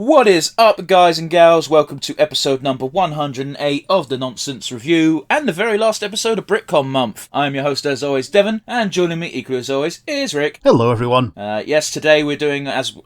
What is up, guys and gals? Welcome to episode number 108 of the Nonsense Review, and the very last episode of Britcom month. I am your host, as always, Devon, and joining me, equally as always, is Rick. Hello, everyone. Yes, today we're doing, as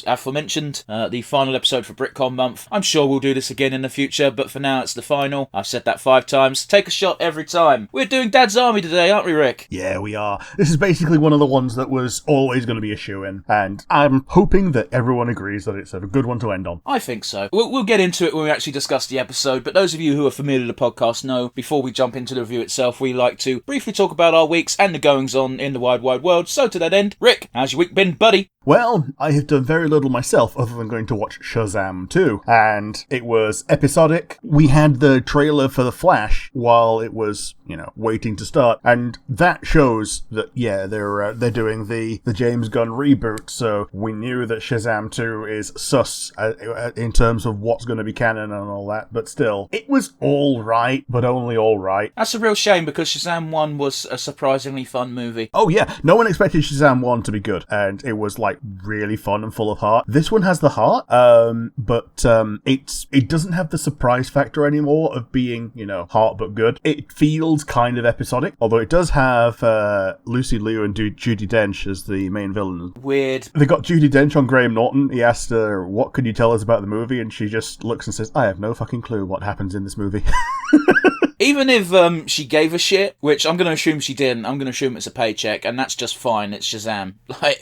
aforementioned, the final episode for Britcom month. I'm sure we'll do this again in the future, but for now it's the final. I've said that 5 times. Take a shot every time. We're doing Dad's Army today, aren't we, Rick? Yeah, we are. This is basically one of the ones that was always going to be a shoo-in, and I'm hoping that everyone agrees that it's a good one to end on. I think so. We'll get into it when we actually discuss the episode, but those of you who are familiar with the podcast know, before we jump into the review itself, we like to briefly talk about our weeks and the goings-on in the wide world. So to that end, Rick, how's your week been, buddy? Well, I have done very little myself other than going to watch Shazam 2, and it was episodic. We had the trailer for The Flash while it was, waiting to start, and that shows that, yeah, they're doing the James Gunn reboot, so we knew that Shazam 2 is sus in terms of what's going to be canon and all that, but still, it was alright, but only alright. That's a real shame, because Shazam 1 was a surprisingly fun movie. Oh yeah, no one expected Shazam 1 to be good, and it was really fun and full of heart. This one has the heart, but it doesn't have the surprise factor anymore of being, heart but good. It feels kind of episodic, although it does have Lucy Liu and Judi Dench as the main villain. Weird. They got Judi Dench on Graham Norton. He asked her, what can you tell us about the movie? And she just looks and says, I have no fucking clue what happens in this movie. Even if she gave a shit, which I'm going to assume she didn't, I'm going to assume it's a paycheck, and that's just fine, it's Shazam. I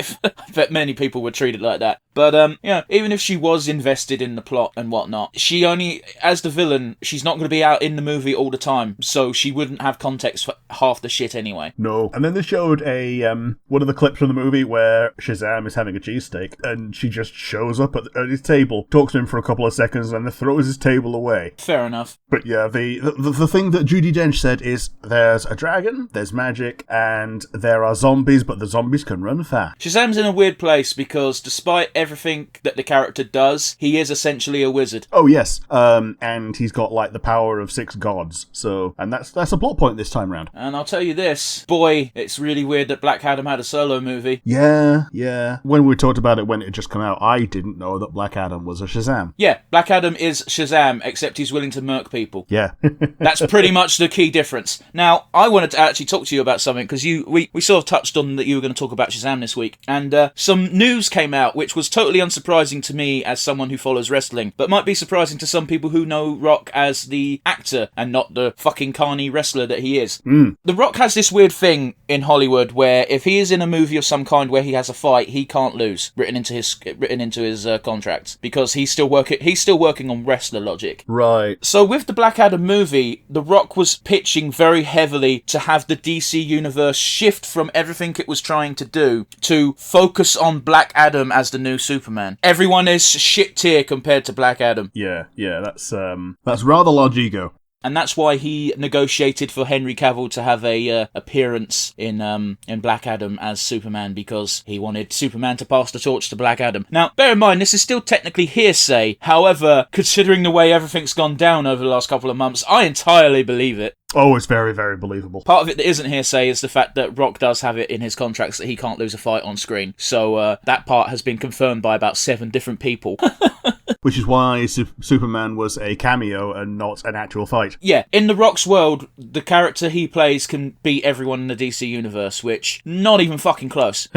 bet many people would treat it like that. But, even if she was invested in the plot and whatnot, she only, as the villain, she's not going to be out in the movie all the time, so she wouldn't have context for half the shit anyway. No. And then they showed one of the clips from the movie where Shazam is having a cheesesteak, and she just shows up at his table, talks to him for a couple of seconds, and then throws his table away. Fair enough. But yeah, the thing that Judi Dench said is there's a dragon, there's magic, and there are zombies, but the zombies can run fast. Shazam's in a weird place because despite everything that the character does, he is essentially a wizard. Oh yes, and he's got the power of 6 gods. So, and that's a plot point this time round. And I'll tell you this, boy, it's really weird that Black Adam had a solo movie. Yeah. When we talked about it when it had just come out, I didn't know that Black Adam was a Shazam. Yeah, Black Adam is Shazam, except he's willing to murk people. Yeah. That's pretty much the key difference. Now, I wanted to actually talk to you about something, because we sort of touched on that you were going to talk about Shazam this week, and some news came out which was totally unsurprising to me as someone who follows wrestling, but might be surprising to some people who know Rock as the actor and not the fucking carny wrestler that he is. The Rock has this weird thing in Hollywood where if he is in a movie of some kind where he has a fight, he can't lose, written into his contract, because he's still working on wrestler logic. Right. So with the Black Adam movie, The Rock was pitching very heavily to have the DC universe shift from everything it was trying to do to focus on Black Adam as the new Superman. Everyone is shit tier compared to Black Adam. Yeah, that's rather large ego. And that's why he negotiated for Henry Cavill to have a appearance in Black Adam as Superman, because he wanted Superman to pass the torch to Black Adam. Now, bear in mind, this is still technically hearsay. However, considering the way everything's gone down over the last couple of months, I entirely believe it. Oh, it's very, very believable. Part of it that isn't hearsay is the fact that Rock does have it in his contracts that he can't lose a fight on screen. So that part has been confirmed by about 7 different people. Which is why Superman was a cameo and not an actual fight. Yeah, in The Rock's world, the character he plays can beat everyone in the DC universe, which, not even fucking close.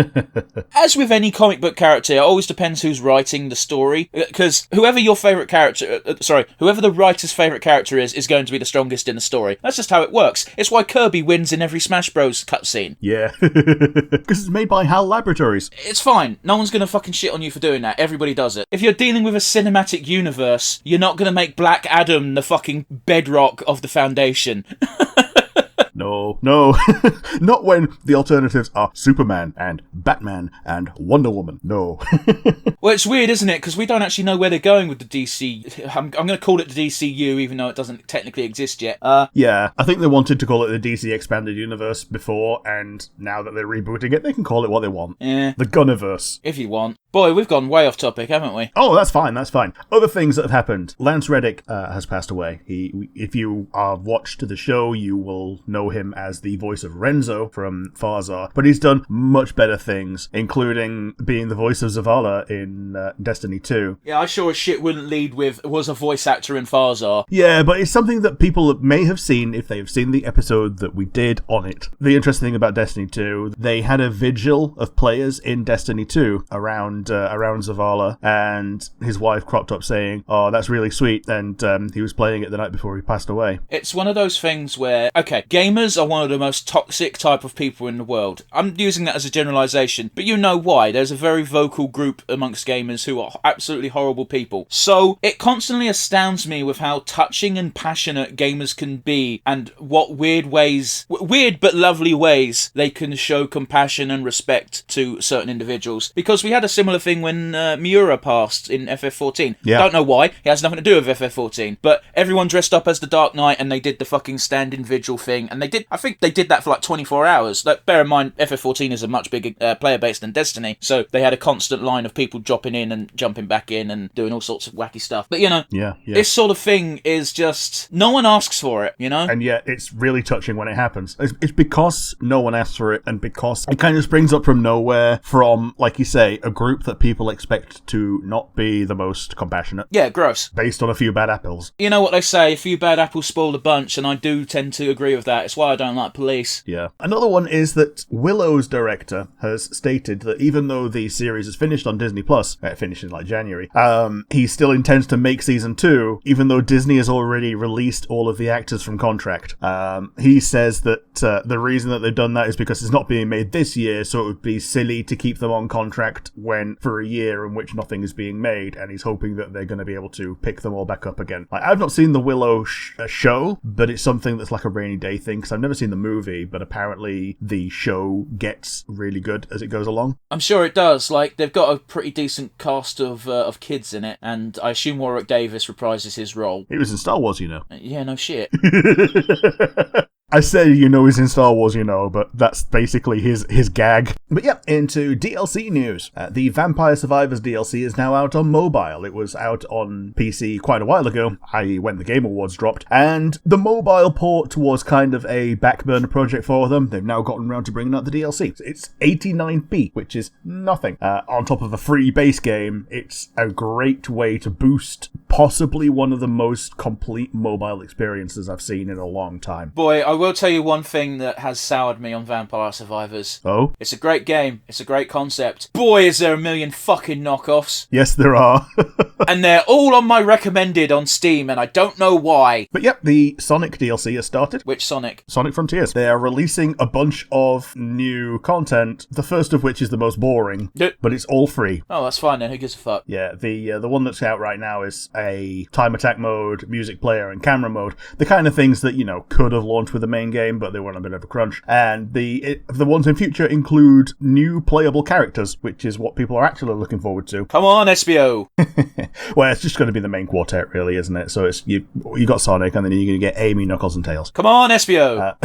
As with any comic book character, it always depends who's writing the story, because whoever the writer's favourite character is going to be the strongest in the story. That's just how it works. It's why Kirby wins in every Smash Bros. Cutscene. Yeah. Because it's made by HAL Laboratories. It's fine. No one's going to fucking shit on you for doing that. Everybody does it. If you're dealing with a cinematic universe, you're not going to make Black Adam the fucking bedrock of the Foundation. No. Not when the alternatives are Superman and Batman and Wonder Woman. No. Well, it's weird, isn't it? Because we don't actually know where they're going with the DC. I'm going to call it the DCU, even though it doesn't technically exist yet. Yeah, I think they wanted to call it the DC Expanded Universe before, and now that they're rebooting it, they can call it what they want. Yeah. The Gunniverse. If you want. Boy, we've gone way off topic, haven't we? Oh, that's fine. Other things that have happened. Lance Reddick has passed away. If you watched the show, you will know know him as the voice of Renzo from Farzar, but he's done much better things, including being the voice of Zavala in Destiny 2. Yeah, I sure as shit wouldn't lead with was a voice actor in Farzar. Yeah, but it's something that people may have seen if they've seen the episode that we did on it. The interesting thing about Destiny 2, they had a vigil of players in Destiny 2 around Zavala, and his wife cropped up saying, "Oh, that's really sweet," and he was playing it the night before he passed away. It's one of those things where, okay, gamers are one of the most toxic type of people in the world. I'm using that as a generalization, but you know why. There's a very vocal group amongst gamers who are absolutely horrible people. So it constantly astounds me with how touching and passionate gamers can be, and what weird but lovely ways they can show compassion and respect to certain individuals. Because we had a similar thing when Miura passed in FF14. Yeah. Don't know why. It has nothing to do with FF14. But everyone dressed up as the Dark Knight and they did the fucking stand-in vigil thing. And I think they did that for like 24 hours. Like, bear in mind, FF14 is a much bigger player base than Destiny. So they had a constant line of people dropping in and jumping back in and doing all sorts of wacky stuff. But, you know, this sort of thing is just... no one asks for it, you know? And yet it's really touching when it happens. It's because no one asks for it, and because it kind of springs up from nowhere from, like you say, a group that people expect to not be the most compassionate. Yeah, gross. Based on a few bad apples. You know what they say, a few bad apples spoil the bunch, and I do tend to agree with that. It's why I don't like police. Yeah. Another one is that Willow's director has stated that even though the series is finished on Disney Plus, finished in like January, he still intends to make season 2, even though Disney has already released all of the actors from contract. He says that the reason that they've done that is because it's not being made this year, so it would be silly to keep them on contract for a year in which nothing is being made, and he's hoping that they're going to be able to pick them all back up again. Like, I've not seen the Willow show, but it's something that's like a rainy day thing, because I've never seen the movie, but apparently the show gets really good as it goes along. I'm sure it does. Like, they've got a pretty decent cast of kids in it, and I assume Warwick Davis reprises his role. It was in Star Wars, you know. Yeah, no shit. I say, he's in Star Wars, but that's basically his gag. But yeah, into DLC news. The Vampire Survivors DLC is now out on mobile. It was out on PC quite a while ago, i.e. when the Game Awards dropped, and the mobile port was kind of a backburner project for them. They've now gotten around to bringing out the DLC. It's 89p, which is nothing. On top of a free base game, it's a great way to boost possibly one of the most complete mobile experiences I've seen in a long time. Boy, I will tell you one thing that has soured me on Vampire Survivors. Oh? It's a great game. It's a great concept. Boy, is there a million fucking knockoffs. Yes, there are. And they're all on my recommended on Steam, and I don't know why. But yep, the Sonic DLC has started. Which Sonic? Sonic Frontiers. They are releasing a bunch of new content, the first of which is the most boring, but it's all free. Oh, that's fine then. Who gives a fuck? Yeah, the one that's out right now is a time attack mode, music player, and camera mode. The kind of things that, could have launched with the main game, but they were on a bit of a crunch. And the ones in future include new playable characters, which is what people are actually looking forward to. Come on, SBO! Well, it's just going to be the main quartet, really, isn't it? So it's you got Sonic, and then you're going to get Amy, Knuckles, and Tails. Come on, SBO!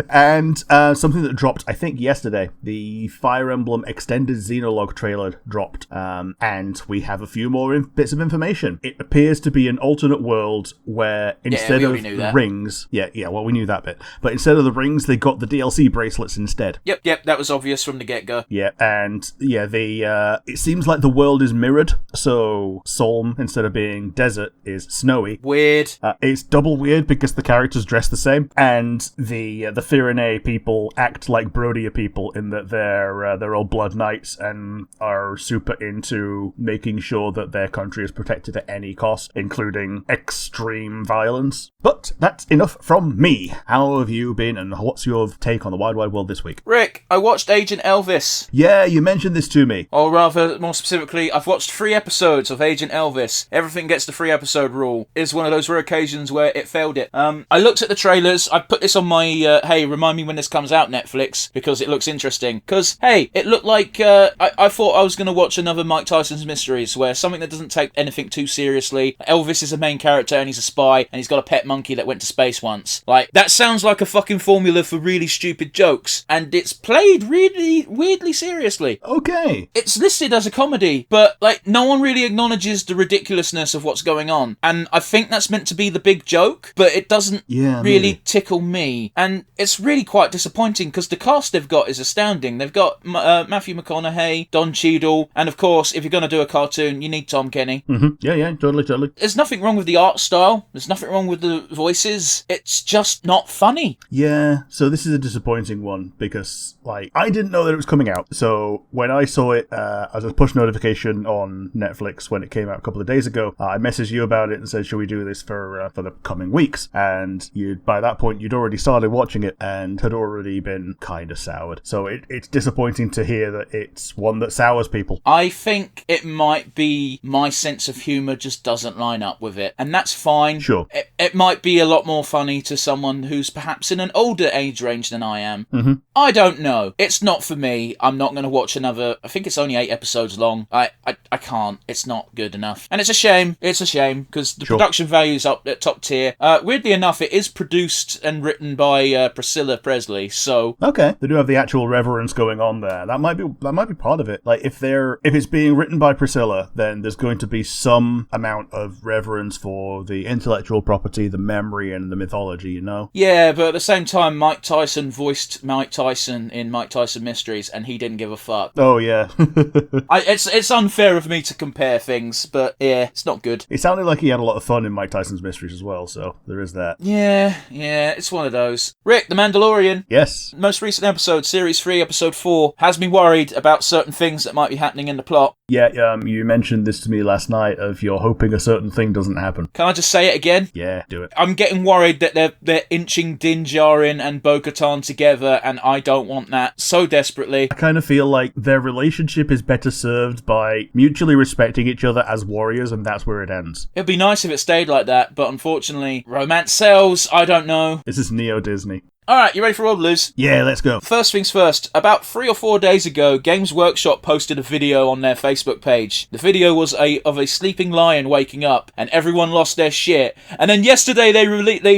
And something that dropped, I think, yesterday, the Fire Emblem Extended Xenologue trailer dropped, and we have a few more bits of information. It appears to be an alternate world where instead of the rings, well, we knew that bit, but instead of the rings, they got the DLC bracelets instead. Yep, that was obvious from the get-go. Yeah, and it seems like the world is mirrored, so Solm, instead of being desert, is snowy. Weird. It's double weird because the characters dress the same, and the Firene people act like Brodia people in that they're all blood knights and are super into making sure that their country is protected at any cost, including extreme violence. But that's enough from me. How have you been, and what's your take on the Wide Wide World this week? Rick, I watched Agent Elvis. Yeah, you mentioned this to me. Or rather, more specifically, I've watched 3 episodes of Agent Elvis. Everything gets the 3 episode rule. It's one of those rare occasions where it failed it. I looked at the trailers. I put this on my Hey remind me when this comes out, Netflix, because it looks interesting. Because, hey, it looked like I thought I was going to watch another Mike Tyson's Mysteries, where something that doesn't take anything too seriously. Elvis is a main character and he's a spy and he's got a pet monkey that went to space once. Like, that sounds like a fucking formula for really stupid jokes, and it's played really weirdly seriously. Okay. It's listed as a comedy, but, like, no one really acknowledges the ridiculousness of what's going on. And I think that's meant to be the big joke, but it doesn't really tickle me. And it's really quite disappointing, because the cast they've got is astounding. They've got Matthew McConaughey, Don Cheadle, and of course, if you're going to do a cartoon, you need Tom Kenny. Mm-hmm. Yeah, totally. There's nothing wrong with the art style. There's nothing wrong with the voices. It's just not funny. Yeah, so this is a disappointing one, because, like, I didn't know that it was coming out. So when I saw it as a push notification on Netflix when it came out a couple of days ago, I messaged you about it and said, should we do this for the coming weeks? And by that point, you'd already started watching it and had already been kind of soured. So it's disappointing to hear that it's one that sours people. I think it might be my sense of humour just doesn't line up with it, and that's fine. Sure. It might be a lot more funny to someone who's perhaps in an older age range than I am. Mm-hmm. I don't know. It's not for me. I'm not going to watch another... I think it's only 8 episodes long. I can't. It's not good enough. And it's a shame. It's a shame, because the production value's up at top tier. Weirdly enough, it is produced and written by Priscilla Presley, so... Okay. They do have the actual reverence going on there. That might be part of it. Like, if it's being written by Priscilla, then there's going to be some amount of reverence for the intellectual property, the memory, and the mythology, you know? Yeah, but at the same time, Mike Tyson voiced Mike Tyson in Mike Tyson Mysteries, and he didn't give a fuck. Oh, yeah. It's unfair of me to compare things, but yeah, it's not good. It sounded like he had a lot of fun in Mike Tyson's Mysteries as well, so there is that. Yeah, it's one of those. Rick, The Mandalorian. Yes. Most recent episode, Series 3, Episode 4, has me worried about certain things that might be happening in the plot. Yeah, you mentioned this to me last night, of you're hoping a certain thing doesn't happen. Can I just say it again? Yeah, do it. I'm getting worried that they're inching Din Djarin and Bo-Katan together, and I don't want that so desperately. I kind of feel like their relationship is better served by mutually respecting each other as warriors, and that's where it ends. It'd be nice if it stayed like that, but unfortunately, romance sells. I don't know. This is Neo-Disney. Alright, you ready for Old Loose? Yeah, let's go. First things first, about 3 or 4 days ago, Games Workshop posted a video on their Facebook page. The video was of a sleeping lion waking up, and everyone lost their shit. And then yesterday they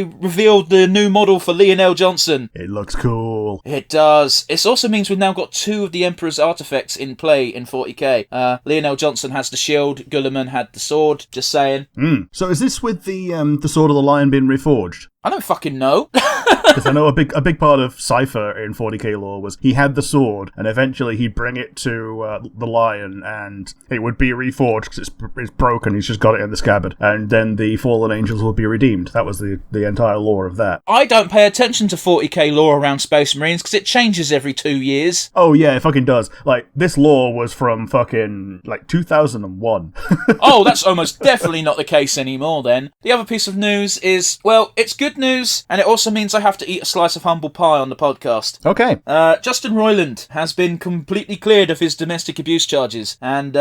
revealed the new model for Lionel Johnson. It looks cool. It does. It also means we've now got 2 of the Emperor's artifacts in play in 40k. Lionel Johnson has the shield, Gulliman had the sword, just saying. So is this with the Sword of the Lion being reforged? I don't fucking know. Because I know a big part of Cypher in 40k lore was he had the sword, and eventually he'd bring it to the lion, and it would be reforged because it's broken. He's just got it in the scabbard, and then the fallen angels will be redeemed. That was the entire lore of that. I don't pay attention to 40k lore around Space Marines because it changes every 2 years. Oh yeah, it fucking does. Like, this lore was from fucking like 2001. Oh, that's almost definitely not the case anymore then. The other piece of news is, well, it's good news, and it also means I have to eat a slice of humble pie on the podcast. Okay. Justin Roiland has been completely cleared of his domestic abuse charges, and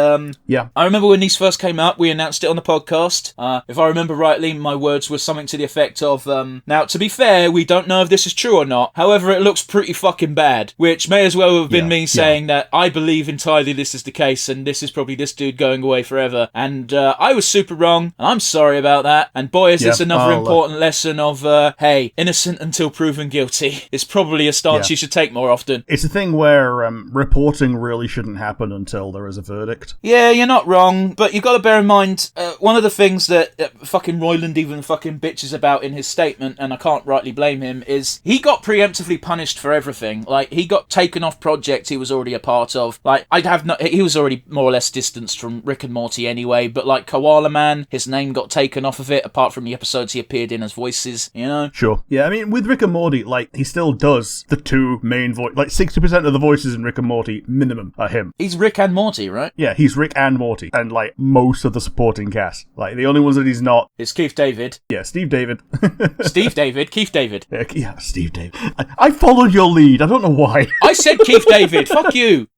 yeah, I remember when these first came up, we announced it on the podcast. If I remember rightly, my words were something to the effect of, now, to be fair, we don't know if this is true or not, however, it looks pretty fucking bad, which may as well have been me saying that I believe entirely this is the case, and this is probably this dude going away forever, and I was super wrong, and I'm sorry about that, and boy, is this another important lesson of, hey, innocent until proven guilty. It's probably a stance you should take more often. It's a thing where reporting really shouldn't happen until there is a verdict. Yeah, you're not wrong, but you've got to bear in mind, one of the things that fucking Roiland even fucking bitches about in his statement, and I can't rightly blame him, is he got preemptively punished for everything. Like, he got taken off projects he was already a part of. Like, he was already more or less distanced from Rick and Morty anyway, but like Koala Man, his name got taken off of it, apart from the episodes he appeared in as voices, you know? Sure. Yeah, I mean, with Rick and Morty, like, he still does the 2 main voice. Like, 60% of the voices in Rick and Morty, minimum, are him. He's Rick and Morty, right? Yeah, he's Rick and Morty. And, like, most of the supporting cast. Like, the only ones that he's not... It's Keith David. Yeah, Steve David. Steve David. Keith David. Yeah, Steve David. I followed your lead. I don't know why. I said Keith David. Fuck you.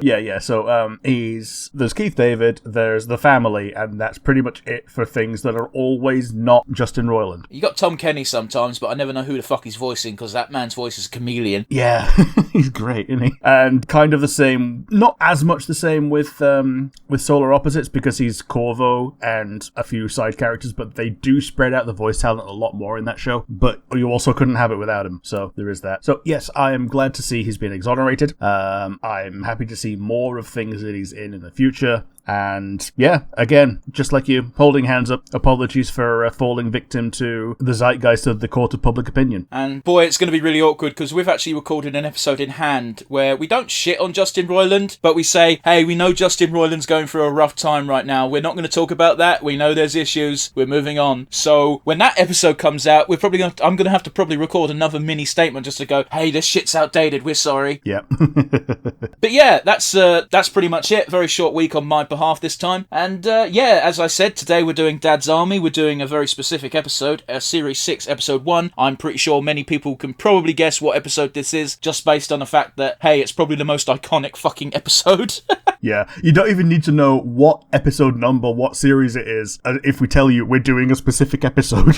Yeah. So, there's Keith David, there's the family, and that's pretty much it for things that are always not Justin Roiland. You got Tom Kenny sometimes, but I never know who the fuck he's voicing because that man's voice is a chameleon. Yeah, he's great, isn't he? And kind of the same, not as much the same with Solar Opposites because he's Corvo and a few side characters, but they do spread out the voice talent a lot more in that show. But you also couldn't have it without him, so there is that. So yes, I am glad to see he's been exonerated. I'm happy to see more of things that he's in the future. And yeah, again, just like you, holding hands up, apologies for falling victim to the zeitgeist of the court of public opinion. And boy, it's going to be really awkward because we've actually recorded an episode in hand where we don't shit on Justin Roiland, but we say, hey, we know Justin Roiland's going through a rough time right now. We're not going to talk about that. We know there's issues. We're moving on. So when that episode comes out, I'm going to have to probably record another mini statement just to go, hey, this shit's outdated. We're sorry. Yeah. But yeah, that's pretty much it. Very short week on my behalf this time. And yeah, as I said, today we're doing Dad's Army. We're doing a very specific episode, Series 6, Episode 1. I'm pretty sure many people can probably guess what episode this is, just based on the fact that, hey, it's probably the most iconic fucking episode. Yeah, you don't even need to know what episode number, what series it is, if we tell you we're doing a specific episode.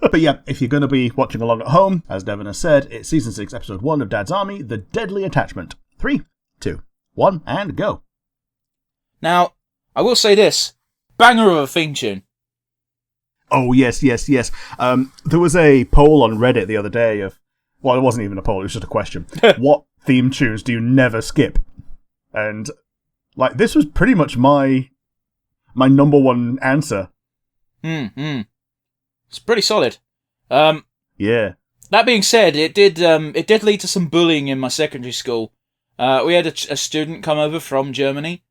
But yeah, if you're going to be watching along at home, as Devon has said, it's Season 6, Episode 1 of Dad's Army, The Deadly Attachment. 3, 2, 1, and go. Now, I will say this. Banger of a theme tune. Oh, yes. There was a poll on Reddit the other day of... Well, it wasn't even a poll, it was just a question. What theme tunes do you never skip? And, like, this was pretty much my number one answer. It's pretty solid. Yeah. That being said, it did lead to some bullying in my secondary school. We had a student come over from Germany.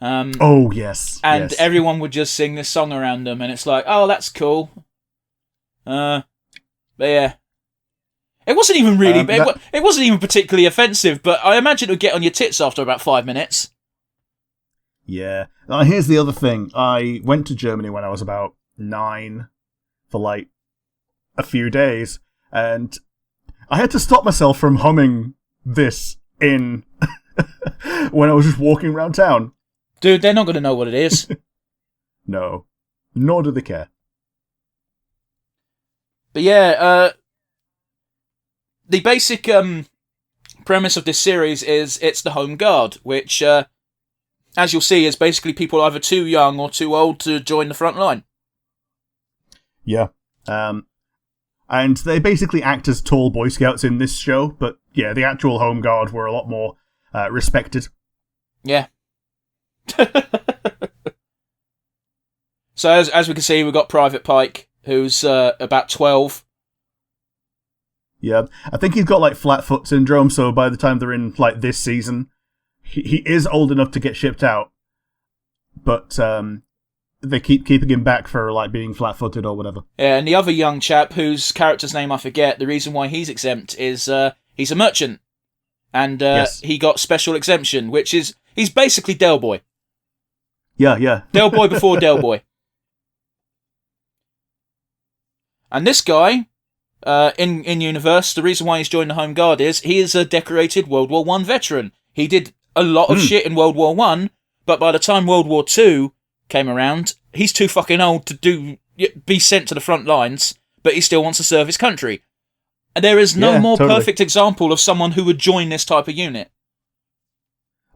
Oh, yes. And yes. everyone would just sing this song around them, and it's like, oh, that's cool. But yeah. It wasn't even really... it wasn't even particularly offensive, but I imagine it would get on your tits after about 5 minutes. Yeah. Here's the other thing. I went to Germany when I was about 9 for, like, a few days, and I had to stop myself from humming this in... when I was just walking around town. Dude, they're not going to know what it is. No. Nor do they care. But yeah, the basic premise of this series is it's the Home Guard, which, as you'll see, is basically people either too young or too old to join the front line. Yeah. And they basically act as tall Boy Scouts in this show, but yeah, the actual Home Guard were a lot more respected. Yeah. So as we can see, we've got Private Pike, who's about 12. Yeah, I think he's got like flat foot syndrome, so by the time they're in like this season, he is old enough to get shipped out, but they keep keeping him back for like being flat-footed or whatever. Yeah, and the other young chap, whose character's name I forget, the reason why he's exempt is he's a merchant, and yes. He got special exemption, which is he's basically Del Boy. Yeah. Del Boy before Del Boy. And this guy, in universe, the reason why he's joined the Home Guard is he is a decorated World War I veteran. He did a lot of shit in World War I, but by the time World War II came around, he's too fucking old to be sent to the front lines, but he still wants to serve his country. And there is no more totally. perfect example of someone who would join this type of unit.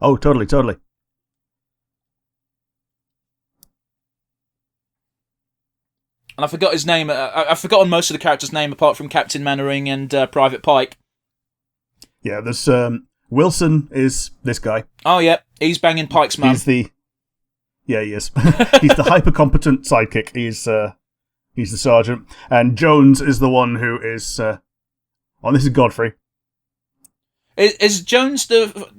Oh, totally. And I forgot his name. I've forgotten most of the characters' name apart from Captain Mannering and Private Pike. Yeah, there's Wilson is this guy. Oh, yeah, he's banging Pike's mum. Yeah, he is. He's the hyper-competent sidekick. He's the sergeant. And Jones is the one who is... this is Godfrey. Is Jones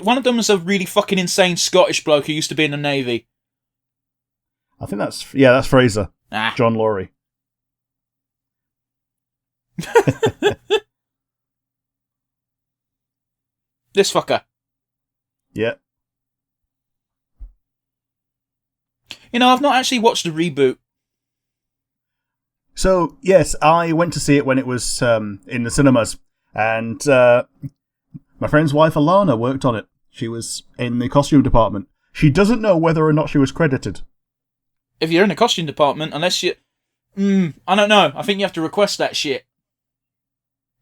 one of them is a really fucking insane Scottish bloke who used to be in the Navy? I think that's Fraser. Ah. John Laurie. This fucker. Yeah. You know, I've not actually watched the reboot. So, yes, I went to see it when it was in the cinemas, and my friend's wife, Alana, worked on it. She was in the costume department. She doesn't know whether or not she was credited. If you're in the costume department, unless you... I don't know. I think you have to request that shit.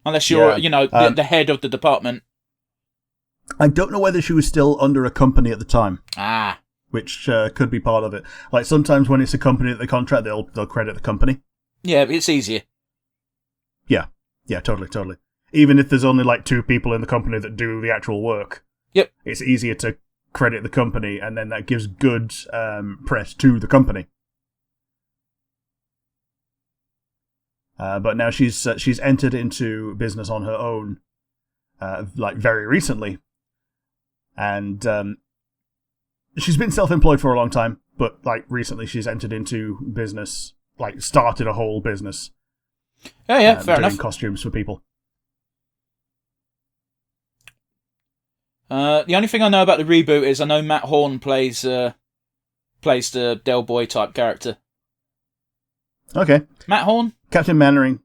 Unless you're, Yeah. the head of the department. I don't know whether she was still under a company at the time. Ah. Which could be part of it. Like, sometimes when it's a company that they contract, they'll credit the company. Yeah, it's easier. Yeah, totally. Even if there's only like 2 people in the company that do the actual work. Yep. It's easier to credit the company, and then that gives good press to the company. But now she's entered into business on her own, like very recently, and she's been self-employed for a long time. But like recently, she's entered into business, like started a whole business. Yeah, fair enough. Doing costumes for people. The only thing I know about the reboot is I know Matt Horn plays the Del Boy type character. Okay. Matt Horn? Captain Mannering.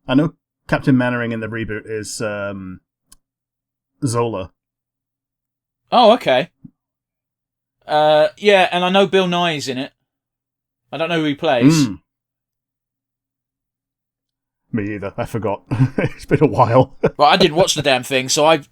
I know Captain Mannering in the reboot is Zola. Oh, okay. Yeah, and I know Bill Nye's in it. I don't know who he plays. Me either. I forgot. It's been a while. Well, I didn't watch the damn thing, so I...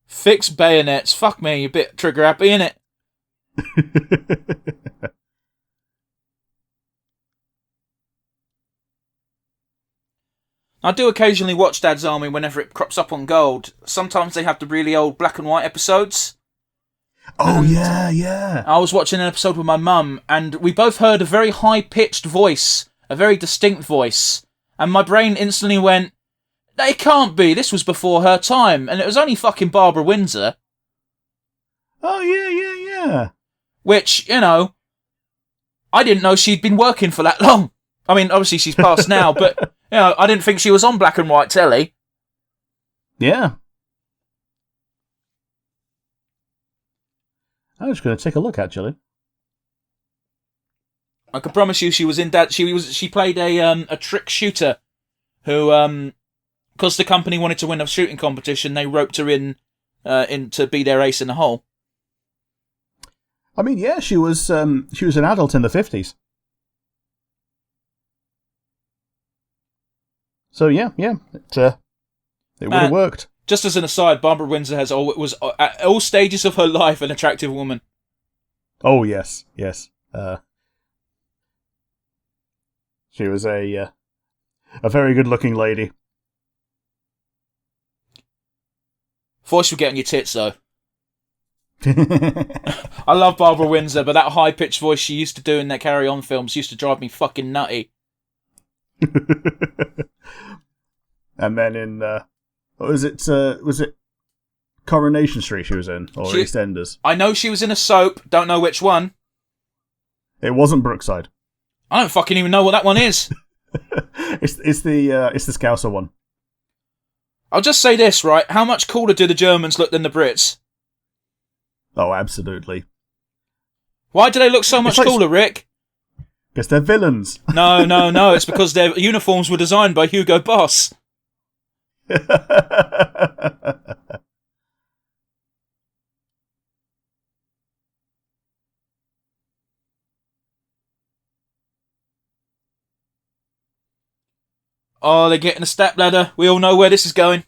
Fix bayonets. Fuck me, a bit trigger happy, innit? I do occasionally watch Dad's Army whenever it crops up on Gold. Sometimes they have the really old black and white episodes. Oh, yeah. I was watching an episode with my mum, and we both heard a very high-pitched voice, a very distinct voice, and my brain instantly went, "It can't be, this was before her time," and it was only fucking Barbara Windsor. Oh, yeah. Which, I didn't know she'd been working for that long. I mean, obviously she's passed now, but, I didn't think she was on black and white telly. Yeah. I was going to take a look, actually. I can promise you she was in that. She played a trick shooter who, because the company wanted to win a shooting competition, they roped her in to be their ace in the hole. I mean, yeah, she was an adult in the 50s. So yeah, it would have worked. Just as an aside, Barbara Windsor was at all stages of her life an attractive woman. Oh yes. She was a very good-looking lady. Force you getting your tits though. I love Barbara Windsor, but that high-pitched voice she used to do in their Carry On films used to drive me fucking nutty. And then in was it Coronation Street she was in, or EastEnders? I know she was in a soap, don't know which one. It wasn't Brookside. I don't fucking even know what that one is. it's the Scouser one. I'll just say this, right? How much cooler do the Germans look than the Brits? Oh, absolutely. Why do they look so much cooler, Rick? Because they're villains. No. It's because their uniforms were designed by Hugo Boss. Oh, they're getting a step ladder. We all know where this is going.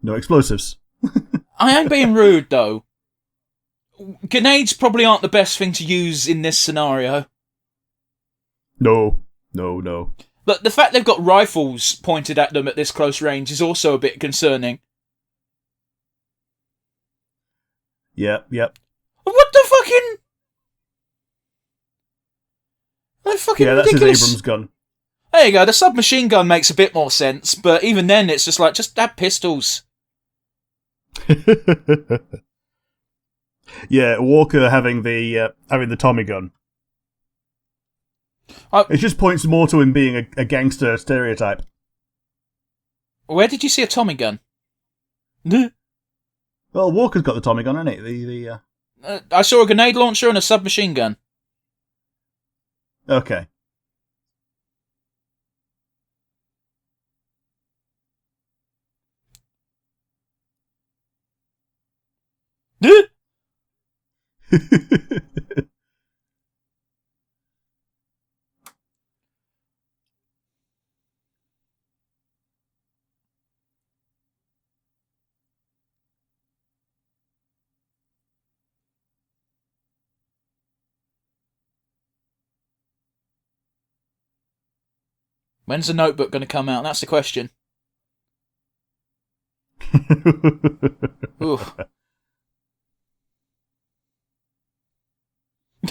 No explosives. I am being rude, though. Grenades probably aren't the best thing to use in this scenario. No. But the fact they've got rifles pointed at them at this close range is also a bit concerning. Yep. What the fucking... Yeah, that's ridiculous. his Abrams gun. There you go, the submachine gun makes a bit more sense, but even then it's just like, just have pistols. Yeah, Walker having the Tommy gun. It just points more to him being a gangster stereotype. Where did you see a Tommy gun? Well, Walker's got the Tommy gun, hasn't he? I saw a grenade launcher and a submachine gun. Okay. When's the Notebook going to come out? That's the question. Ooh.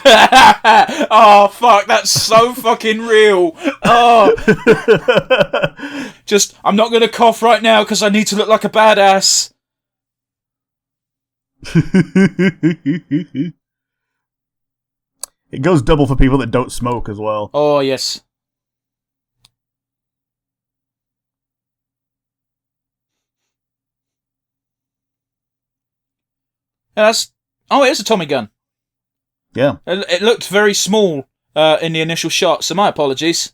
Oh, fuck, that's so fucking real. Oh. Just, I'm not going to cough right now because I need to look like a badass. It goes double for people that don't smoke as well. Oh, yes. Oh, it is a Tommy gun. Yeah. It looked very small in the initial shot, so my apologies.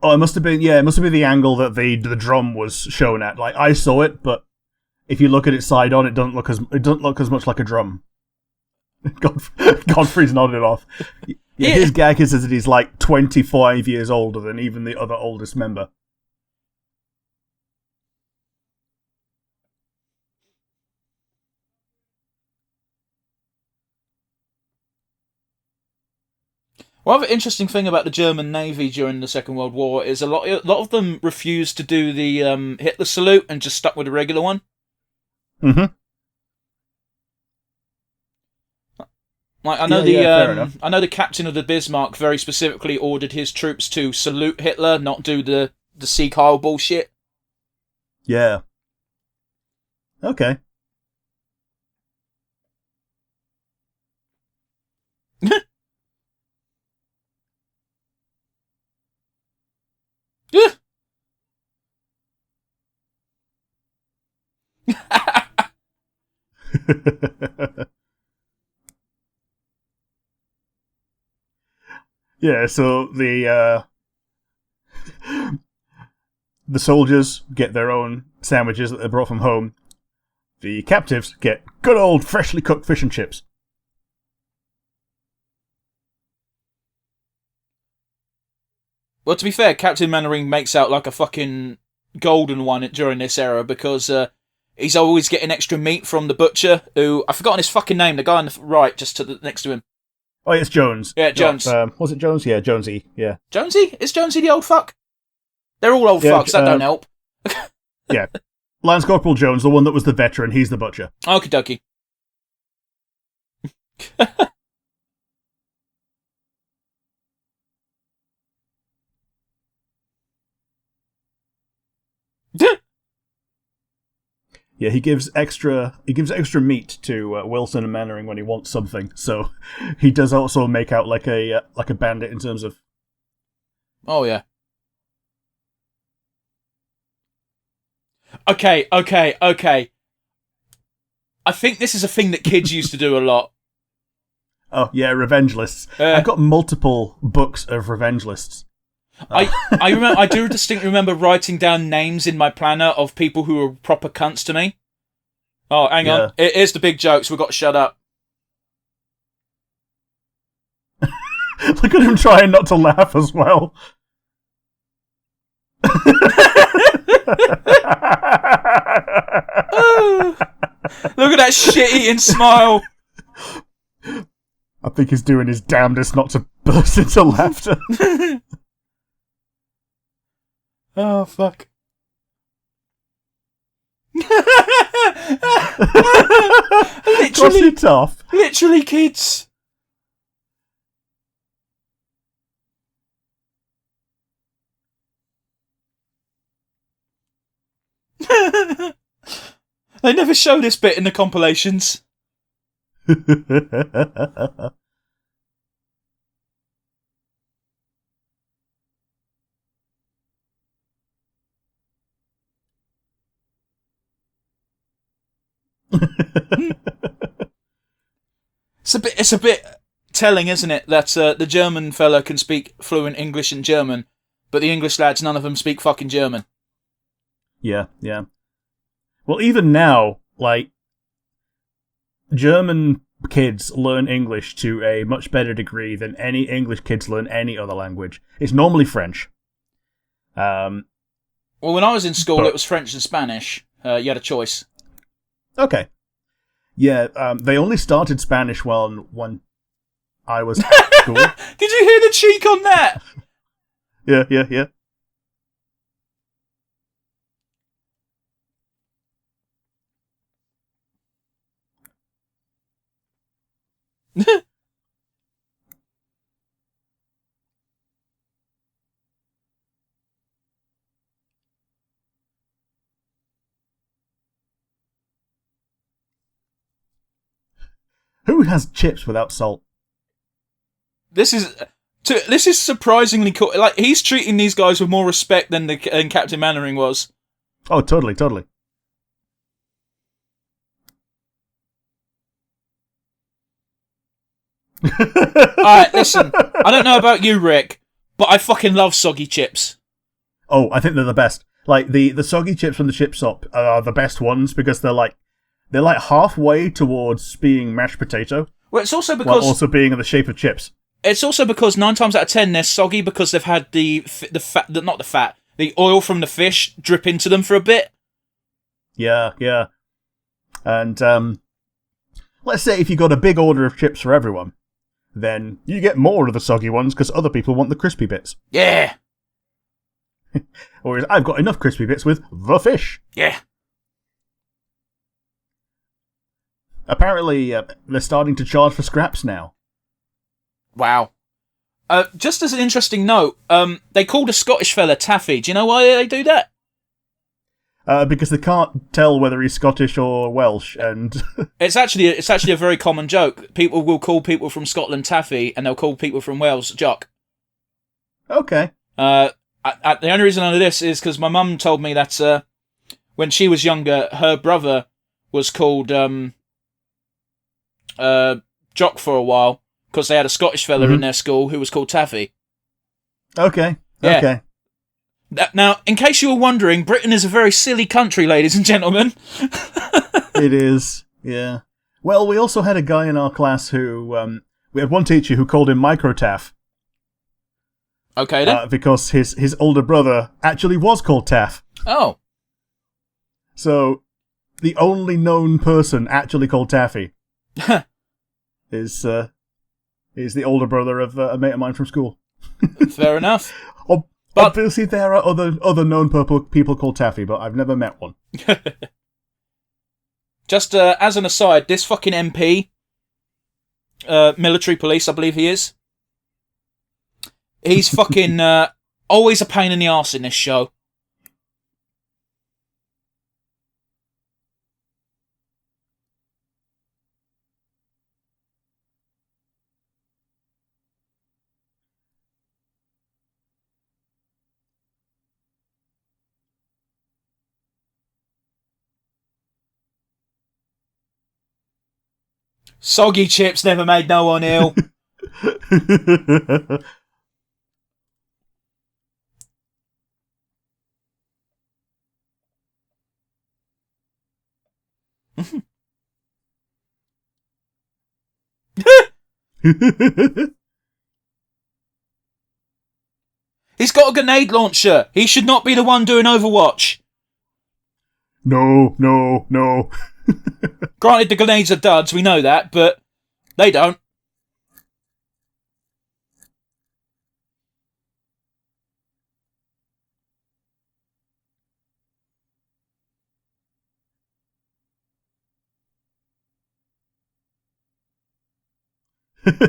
Oh, it must have been the angle that the drum was shown at. Like, I saw it, but if you look at it side on, it doesn't look as much like a drum. Godfrey's nodded off. Yeah, his gag is that he's like 25 years older than even the other oldest member. One other interesting thing about the German Navy during the Second World War is a lot of them refused to do the Hitler salute and just stuck with the regular one. Mm-hmm. Like I know I know the captain of the Bismarck very specifically ordered his troops to salute Hitler, not do the Sieg Heil bullshit. Yeah. Okay. Yeah, so the soldiers get their own sandwiches that they brought from home. The captives get good old freshly cooked fish and chips. Well, to be fair, Captain Mannering makes out like a fucking golden one during this era because he's always getting extra meat from the butcher, who I've forgotten his fucking name. The guy on the right, just to the next to him. Oh, it's Jones. Yeah, Jones. Was it Jones? Yeah, Jonesy. Yeah. Jonesy? Is Jonesy the old fuck? They're all old fucks. That don't help. Yeah, Lance Corporal Jones, the one that was the veteran. He's the butcher. Okie dokie. Yeah, he gives extra meat to Wilson and Mannering when he wants something. So he does also make out like a bandit in terms of. Oh yeah. Okay. I think this is a thing that kids used to do a lot. Oh yeah, revenge lists. I've got multiple books of revenge lists. I do distinctly remember writing down names in my planner of people who were proper cunts to me. Oh, hang on. Here's the big jokes. We've got to shut up. Look at him trying not to laugh as well. Oh, look at that shit-eating smile. I think he's doing his damnedest not to burst into laughter. Oh, fuck. Cross it off. Literally, kids. They never show this bit in the compilations. It's a bit telling, isn't it, that the German fella can speak fluent English and German, but the English lads, none of them speak fucking German. Yeah. Well, even now, like, German kids learn English to a much better degree than any English kids learn any other language. It's normally French. Well, when I was in school, it was French and Spanish. You had a choice. Okay. Yeah, they only started Spanish when I was at school. Did you hear the cheek on that? Yeah. Who has chips without salt? This is surprisingly cool. Like, he's treating these guys with more respect than Captain Mannering was. Oh, totally. Alright, listen. I don't know about you, Rick, but I fucking love soggy chips. Oh, I think they're the best. Like, the soggy chips from the chip shop are the best ones because they're like halfway towards being mashed potato. Well, it's also while because also being in the shape of chips. It's also because 9 times out of 10 they're soggy because they've had the oil from the fish drip into them for a bit. Yeah. And let's say if you got a big order of chips for everyone, then you get more of the soggy ones because other people want the crispy bits. Yeah. Whereas I've got enough crispy bits with the fish. Yeah. Apparently, they're starting to charge for scraps now. Wow. Just as an interesting note, they called a Scottish fella Taffy. Do you know why they do that? Because they can't tell whether he's Scottish or Welsh, and it's actually a very common joke. People will call people from Scotland Taffy, and they'll call people from Wales Jock. Okay. The only reason I know this is because my mum told me that when she was younger, her brother was called Jock for a while because they had a Scottish fella in their school who was called Taffy. Okay. Yeah. Okay. Now, in case you were wondering, Britain is a very silly country, ladies and gentlemen. It is, yeah. Well, we also had a guy in our class who, we had one teacher who called him Microtaff. Okay, then. Because his older brother actually was called Taff. Oh. So, the only known person actually called Taffy is the older brother of a mate of mine from school. Fair enough. But obviously, there are other known people called Taffy, but I've never met one. Just as an aside, this fucking MP, military police, I believe he is. He's fucking always a pain in the arse in this show. Soggy chips never made no one ill. He's got a grenade launcher. He should not be the one doing Overwatch. No, no, no. Granted, the grenades are duds, we know that, but they don't.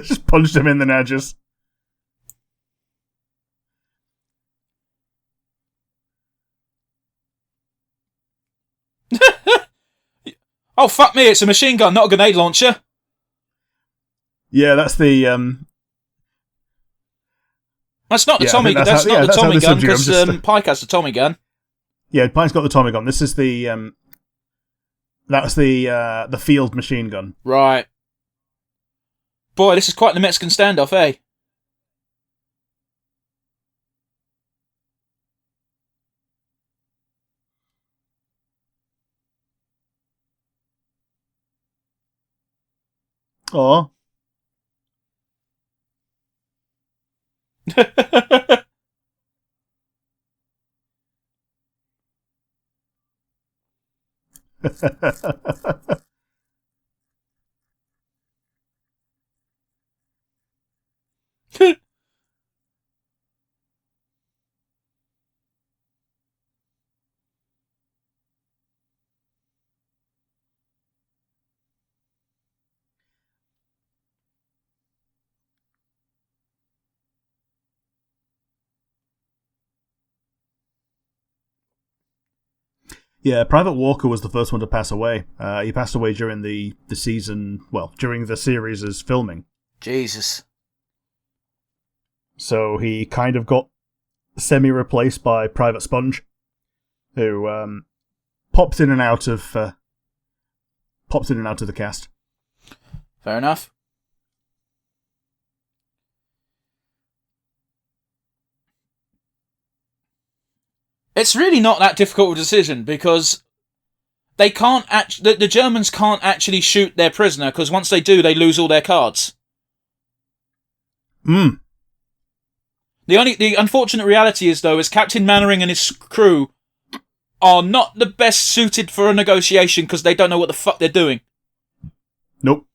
Just punched him in the nudges. Oh, fuck me, it's a machine gun, not a grenade launcher. Yeah, that's the That's not the Yeah, I Tommy. think that's That's how- not yeah, the that's how Tommy this gun subject- I'm because just- Pike has the Tommy gun. Yeah, Pine's got the Tommy gun. This is the that's the field machine gun. Right. Boy, this is quite the Mexican standoff, eh? Oh. Yeah, Private Walker was the first one to pass away. He passed away during the season, well, during the series' filming. Jesus. So he kind of got semi-replaced by Private Sponge, who pops in and out of the cast. Fair enough. It's really not that difficult a decision because they can't the Germans can't actually shoot their prisoner because once they do, they lose all their cards. Hmm. The unfortunate reality is though is Captain Mannering and his crew are not the best suited for a negotiation because they don't know what the fuck they're doing. Nope.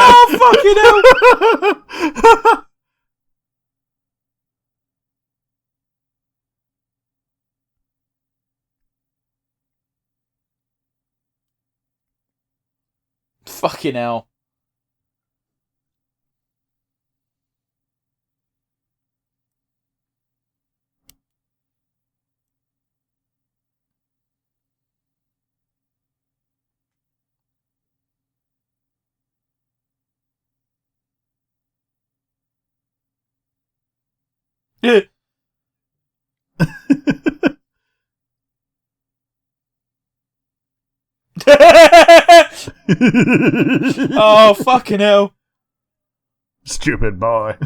Oh fucking hell! Fucking hell! Oh fucking hell! Stupid boy.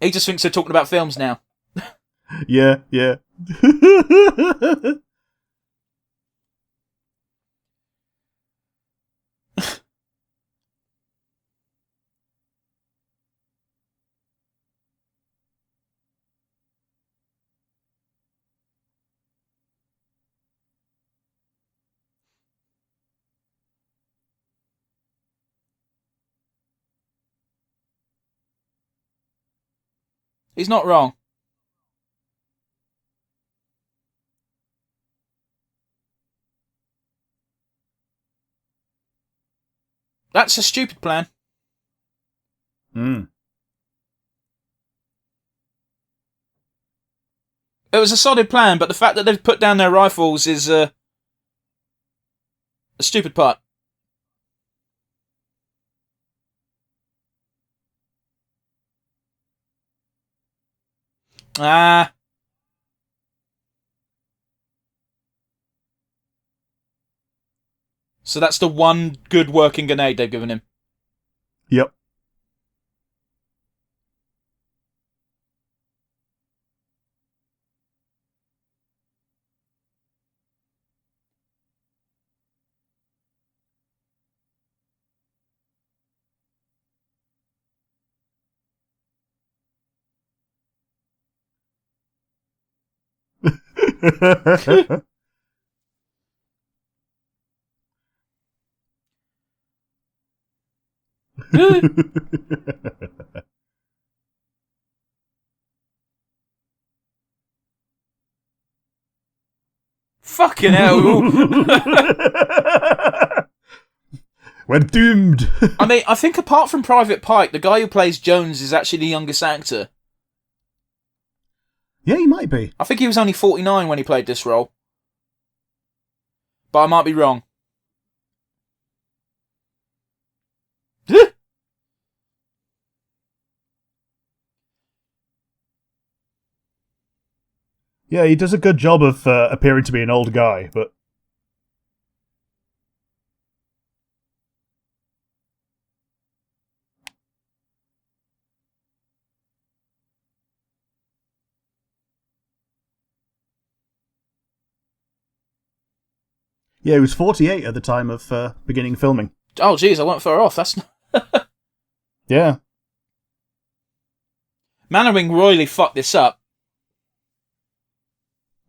He just thinks they're talking about films now. Yeah, yeah. He's not wrong. That's a stupid plan. Mm. It was a solid plan, but the fact that they've put down their rifles is a stupid part. Ah. So that's the one good working grenade they've given him. Yep. Fucking hell. We're doomed. I mean, I think apart from Private Pike, the guy who plays Jones is actually the youngest actor. Yeah, he might be. I think he was only 49 when he played this role. But I might be wrong. Yeah, he does a good job of appearing to be an old guy, but... Yeah, he was 48 at the time of beginning filming. Oh, jeez, I went far off. That's not... Yeah. Mannering royally fucked this up.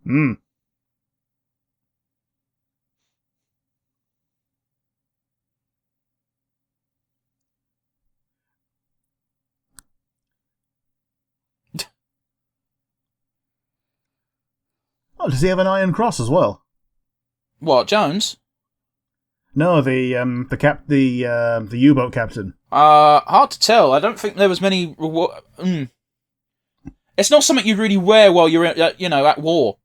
Hmm. Oh, does he have an Iron Cross as well? What, Jones? No, the U-boat captain. Hard to tell. I don't think there was many reward. It's not something you'd really wear while you're, at war.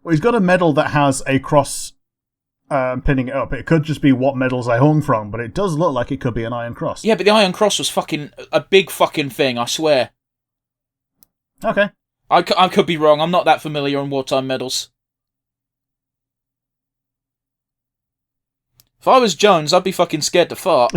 Well, he's got a medal that has a cross pinning it up. It could just be what medals I hung from, but it does look like it could be an Iron Cross. Yeah, but the Iron Cross was fucking a big fucking thing, I swear. Okay. I could be wrong. I'm not that familiar on wartime medals. If I was Jones, I'd be fucking scared to fart.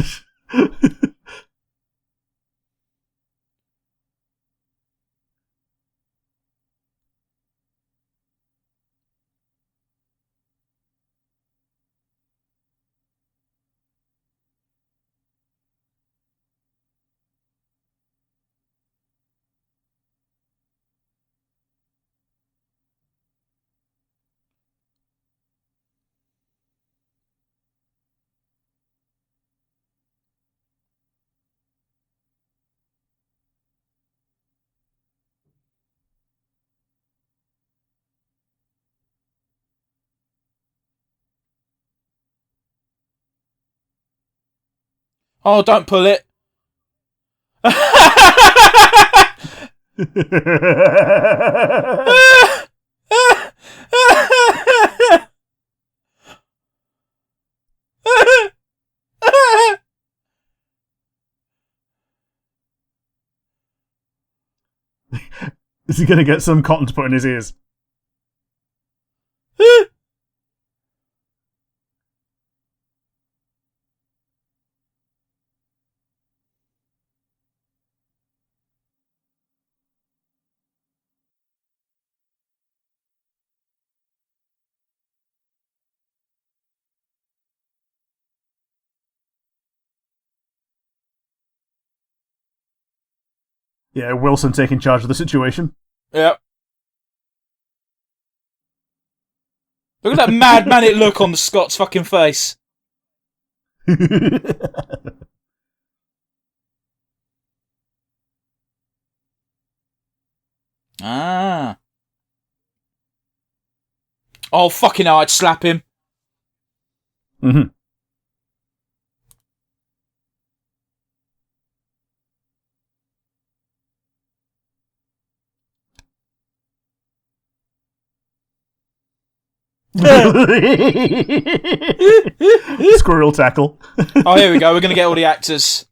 Oh, don't pull it. Is he going to get some cotton to put in his ears? Yeah, Wilson taking charge of the situation. Yep. Look at that mad manic look on the Scott's fucking face. Ah. Oh, fucking hell, I'd slap him. Mm-hmm. Squirrel tackle. Oh, here we go. We're going to get all the actors.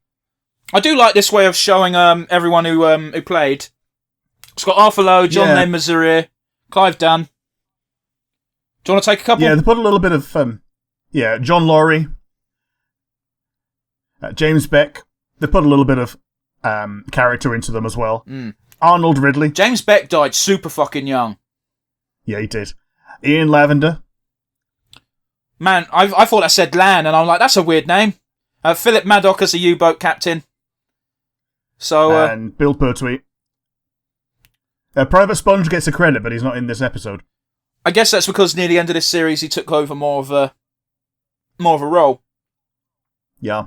I do like this way of showing everyone who played. It's got Arthur Lowe, John Namazaria, Clive Dunn. Do you want to take a couple? Yeah, they put a little bit of Yeah, John Laurie, James Beck. They put a little bit of character into them as well. Arnold Ridley. James Beck died super fucking young. Yeah, he did. Ian Lavender. Man, I thought I said Lan, and I'm like, that's a weird name. Philip Maddock as a U-boat captain. So, and Bill Pertwee. Private Sponge gets a credit, but he's not in this episode. I guess that's because near the end of this series, he took over more of a role. Yeah.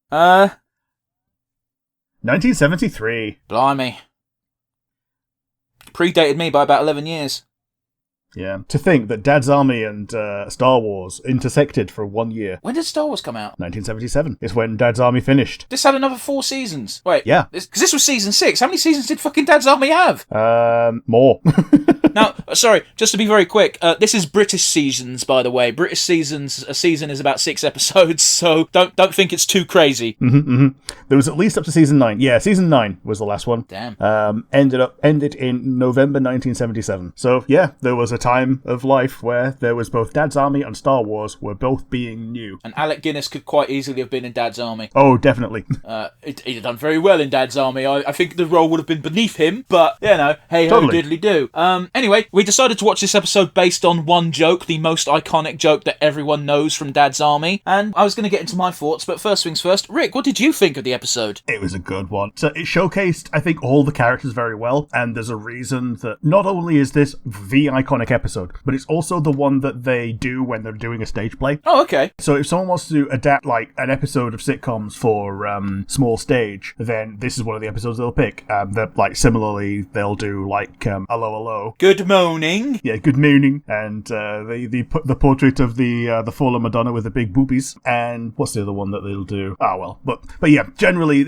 1973. Blimey. Predated me by about 11 years. Yeah. To think that Dad's Army and Star Wars intersected for 1 year. When did Star Wars come out? 1977 is when Dad's Army finished. This had another 4 seasons. Wait. Yeah. Because this was season 6. How many seasons did fucking Dad's Army have? More. Now, sorry, just to be very quick, this is British seasons, by the way. British seasons, a season is about 6 episodes, so don't think it's too crazy. There was at least up to season 9. Yeah, season 9 was the last one. Damn. Ended in November 1977. So yeah, there was a time of life where there was both Dad's Army and Star Wars were both being new. And Alec Guinness could quite easily have been in Dad's Army. Oh, definitely. He'd have done very well in Dad's Army. I think the role would have been beneath him, but, you know, hey ho, Totally. diddly do. Anyway, we decided to watch this episode based on one joke, the most iconic joke that everyone knows from Dad's Army, and I was going to get into my thoughts, but first things first. Rick, what did you think of the episode? It was a good one. So it showcased, I think, all the characters very well, and there's a reason that not only is this the iconic episode, but it's also the one that they do when they're doing a stage play. Oh, okay. So if someone wants to adapt like an episode of sitcoms for small stage, then this is one of the episodes they'll pick. That like similarly they'll do like hello hello. Good morning. Yeah, good morning, and the portrait of the fallen Madonna with the big boobies, and what's the other one that they'll do? Ah, well, but yeah, generally,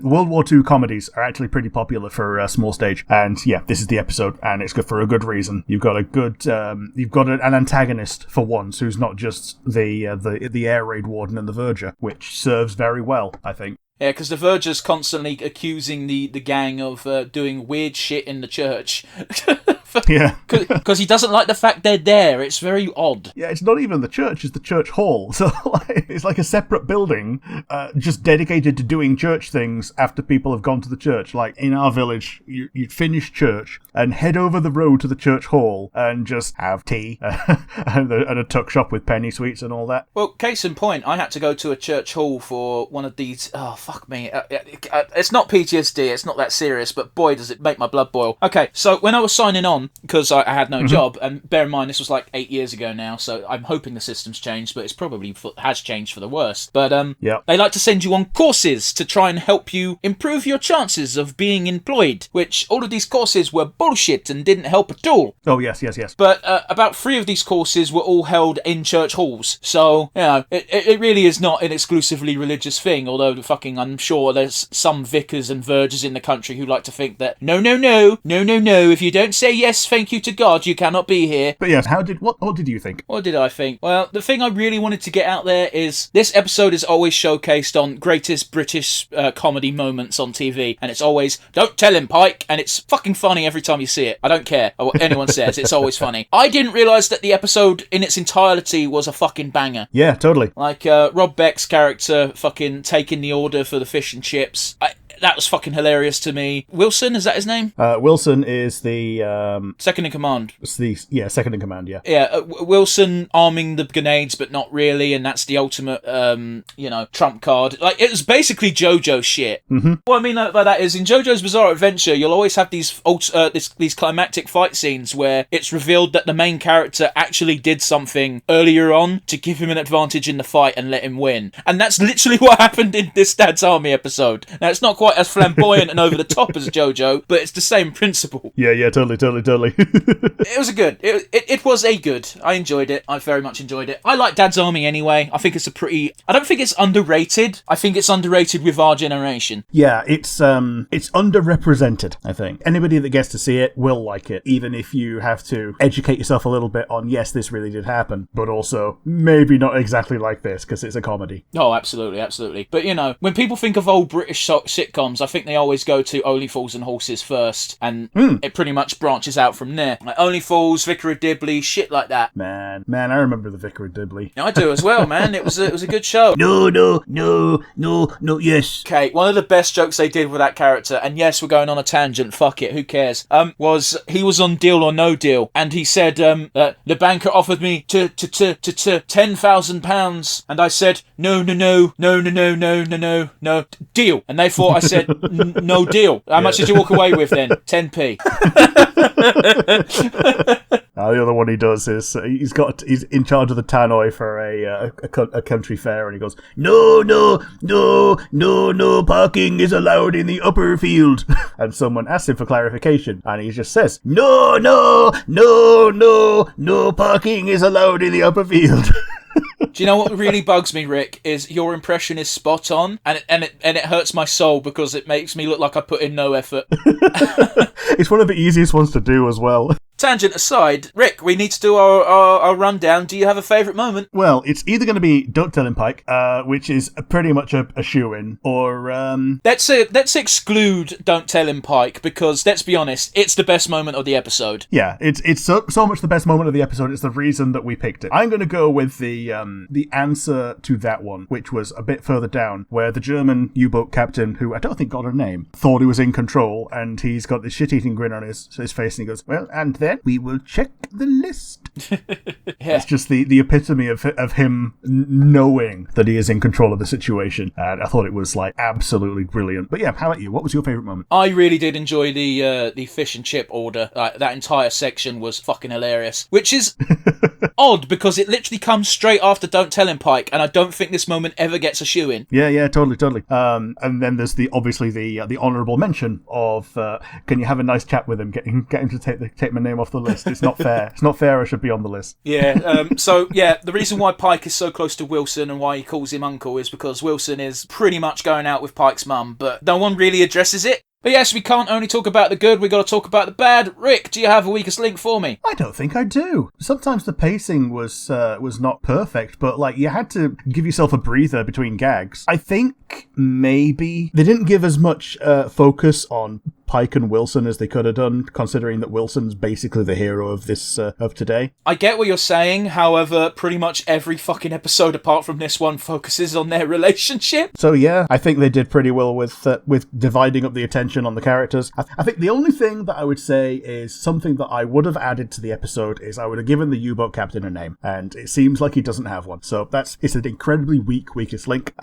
World War II comedies are actually pretty popular for small stage, and yeah, this is the episode, and it's good for a good reason. You've got an antagonist for once who's not just the air raid warden and the verger, which serves very well, I think. Yeah, because the Verger's constantly accusing the gang of doing weird shit in the church. Yeah. Because he doesn't like the fact they're there. It's very odd. Yeah, it's not even the church, it's the church hall. So it's like a separate building just dedicated to doing church things after people have gone to the church. Like in our village, you'd finish church and head over the road to the church hall and just have tea and a tuck shop with penny sweets and all that. Well, case in point, I had to go to a church hall for one of these... Oh, fuck me. It's not PTSD, it's not that serious, but boy, does it make my blood boil. Okay, so when I was signing on, because I had no job, and bear in mind, this was like 8 years ago now, so I'm hoping the system's changed, but it's probably has changed for the worse. But they like to send you on courses to try and help you improve your chances of being employed, which all of these courses were bullshit and didn't help at all. Oh, yes. But about 3 of these courses were all held in church halls, so, you know, it really is not an exclusively religious thing, although I'm sure there's some vicars and vergers in the country who like to think that, no, if you don't say yes, thank you to God, you cannot be here. But yes, what did you think? What did I think? Well, the thing I really wanted to get out there is this episode is always showcased on greatest British comedy moments on TV, and it's always, don't tell him, Pike, and it's fucking funny every time you see it. I don't care what anyone says, it's always funny. I didn't realise that the episode in its entirety was a fucking banger. Yeah, totally. Like, Rob Beck's character fucking taking the order for the fish and chips. That was fucking hilarious to me. Wilson, is that his name? Wilson is the... second in command. Second in command, yeah. Yeah, Wilson arming the grenades, but not really, and that's the ultimate, trump card. Like, it was basically JoJo shit. Mm-hmm. What I mean by that is, in JoJo's Bizarre Adventure, you'll always have these climactic fight scenes where it's revealed that the main character actually did something earlier on to give him an advantage in the fight and let him win. And that's literally what happened in this Dad's Army episode. Now, it's not quite as flamboyant and over the top as JoJo, but it's the same principle. Yeah, totally. It was it was a good. I enjoyed it. I very much enjoyed it. I like Dad's Army anyway. I think it's I don't think it's underrated. I think it's underrated with our generation. Yeah, it's underrepresented, I think. Anybody that gets to see it will like it, even if you have to educate yourself a little bit on, yes, this really did happen, but also maybe not exactly like this, because it's a comedy. Oh, absolutely. But, you know, when people think of old British sitcoms, sitcoms, I think they always go to Only Fools and Horses first, and it pretty much branches out from there. Like Only Fools, Vicar of Dibley, shit like that. Man, I remember the Vicar of Dibley. I do as well, man. It was a good show. No, yes. Okay, one of the best jokes they did with that character, and yes, we're going on a tangent, fuck it, who cares, was he was on Deal or No Deal, and he said, the banker offered me £10,000, and I said, no, deal. And they thought I said, no deal. How much did you walk away with then? 10p. The other one he does is he's in charge of the tannoy for a country fair, and he goes, no, parking is allowed in the upper field. And someone asks him for clarification, and he just says, no, parking is allowed in the upper field. Do you know what really bugs me, Rick? Is your impression is spot on, and it hurts my soul because it makes me look like I put in no effort. It's one of the easiest ones to do as well. Tangent aside, Rick, we need to do our rundown. Do you have a favourite moment? Well, it's either going to be Don't Tell Him Pike, which is pretty much a shoo-in, or... Let's exclude Don't Tell Him Pike, because, let's be honest, it's the best moment of the episode. Yeah, it's so much the best moment of the episode, it's the reason that we picked it. I'm going to go with the answer to that one, which was a bit further down, where the German U-boat captain, who I don't think got her name, thought he was in control, and he's got this shit-eating grin on his face, and he goes, well, and then we will check the list. Yeah. It's just the epitome of him knowing that he is in control of the situation, and I thought it was like absolutely brilliant. But yeah, how about you? What was your favourite moment? I really did enjoy the fish and chip order. That entire section was fucking hilarious, which is odd because it literally comes straight after Don't Tell Him Pike, and I don't think this moment ever gets a shoe-in. Yeah, totally. And then there's the honourable mention of can you have a nice chat with him, get him to take my name off the list. It's not fair. It's not fair I should be on the list. Yeah, so yeah, the reason why Pike is so close to Wilson and why he calls him uncle is because Wilson is pretty much going out with Pike's mum, but no one really addresses it. But yes, we can't only talk about the good, we got to talk about the bad. Rick, do you have a weakest link for me? I don't think I do. Sometimes the pacing was not perfect, but like you had to give yourself a breather between gags. I think maybe they didn't give as much focus on Pike and Wilson as they could have done, considering that Wilson's basically the hero of this of today. I get what you're saying, however, pretty much every fucking episode apart from this one focuses on their relationship. So yeah, I think they did pretty well with dividing up the attention on the characters. I think the only thing that I would say is something that I would have added to the episode is I would have given the U-boat captain a name, and it seems like he doesn't have one. So it's an incredibly weakest link,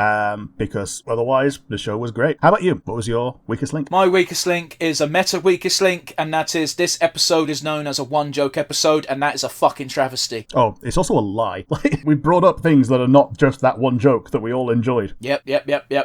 because otherwise the show was great. How about you? What was your weakest link? My weakest link is a meta weakest link, and that is this episode is known as a one joke episode, and that is a fucking travesty. Oh, it's also a lie. Like, we brought up things that are not just that one joke that we all enjoyed. Yep.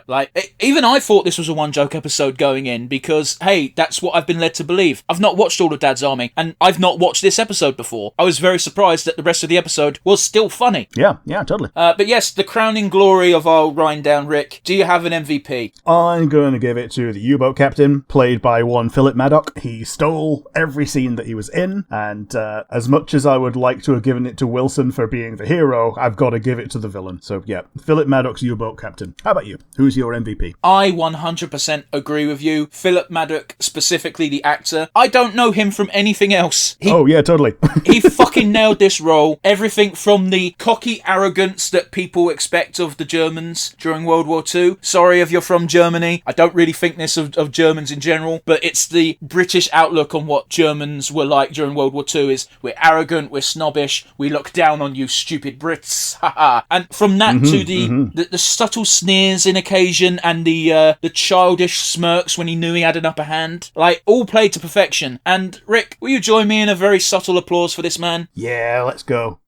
Like, even I thought this was a one joke episode going in, because, hey, that's what I've been led to believe. I've not watched all of Dad's Army, and I've not watched this episode before. I was very surprised that the rest of the episode was still funny. Yeah, totally. But yes, the crowning glory of our Rhine down, Rick. Do you have an MVP? I'm going to give it to the U-boat captain, played by one Philip Maddock. He stole every scene that he was in, and as much as I would like to have given it to Wilson for being the hero, I've got to give it to the villain. So yeah, Philip Maddock's U-boat captain. How about you? Who's your MVP? I 100% agree with you. Philip Maddock, specifically the actor. I don't know him from anything else. Oh yeah, totally. He fucking nailed this role. Everything from the cocky arrogance that people expect of the Germans during World War II. Sorry if you're from Germany. I don't really think this of Germans in general, but it's the British outlook on what Germans were like during World War II is we're arrogant, we're snobbish, we look down on you stupid Brits, haha. And from that to the subtle sneers in occasion and the childish smirks when he knew he had an upper hand, like, all played to perfection. And Rick, will you join me in a very subtle applause for this man? Yeah, let's go.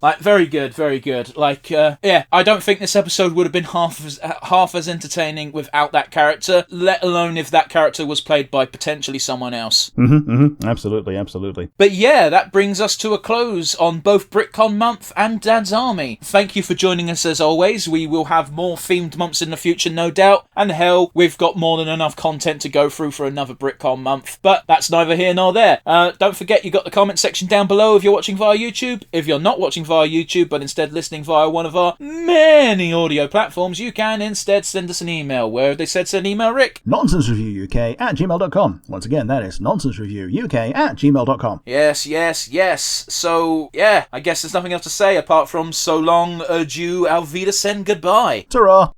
Like, very good. Like, yeah, I don't think this episode would have been half as entertaining without that character, let alone if that character was played by potentially someone else. Absolutely. But yeah, that brings us to a close on both Britcom month and Dad's Army. Thank you for joining us as always. We will have more themed months in the future, no doubt. And hell, we've got more than enough content to go through for another Britcom month. But that's neither here nor there. Don't forget, you got the comment section down below if you're watching via YouTube. If you're not watching via via YouTube, but instead listening via one of our many audio platforms, you can instead send us an email. Where have they said send an email, Rick? nonsensereviewuk@gmail.com. Once again, that is nonsensereviewuk@gmail.com. Yes. So, yeah, I guess there's nothing else to say apart from so long, adieu, auf Wiedersehen, goodbye. Ta-ra!